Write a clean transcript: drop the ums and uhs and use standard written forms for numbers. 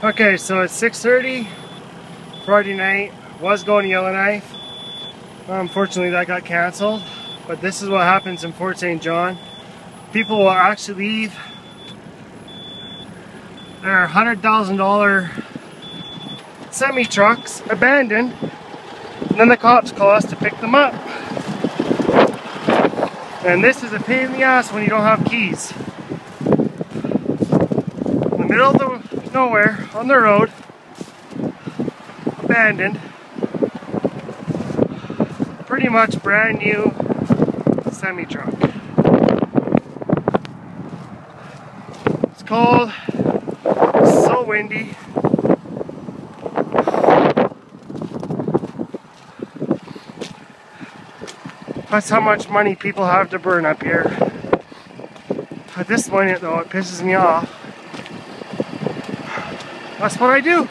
Okay, so it's 6:30 Friday night. Was going to Yellowknife. Unfortunately, that got canceled. But this is what happens in Fort St. John. People will actually leave their $100,000 semi-trucks abandoned, and then the cops call us to pick them up. And this is a pain in the ass when you don't have keys. In the middle of nowhere, on the road, abandoned, pretty much brand new semi-truck. It's cold, it's so windy. That's how much money people have to burn up here. At this point though, it pisses me off. That's what I do.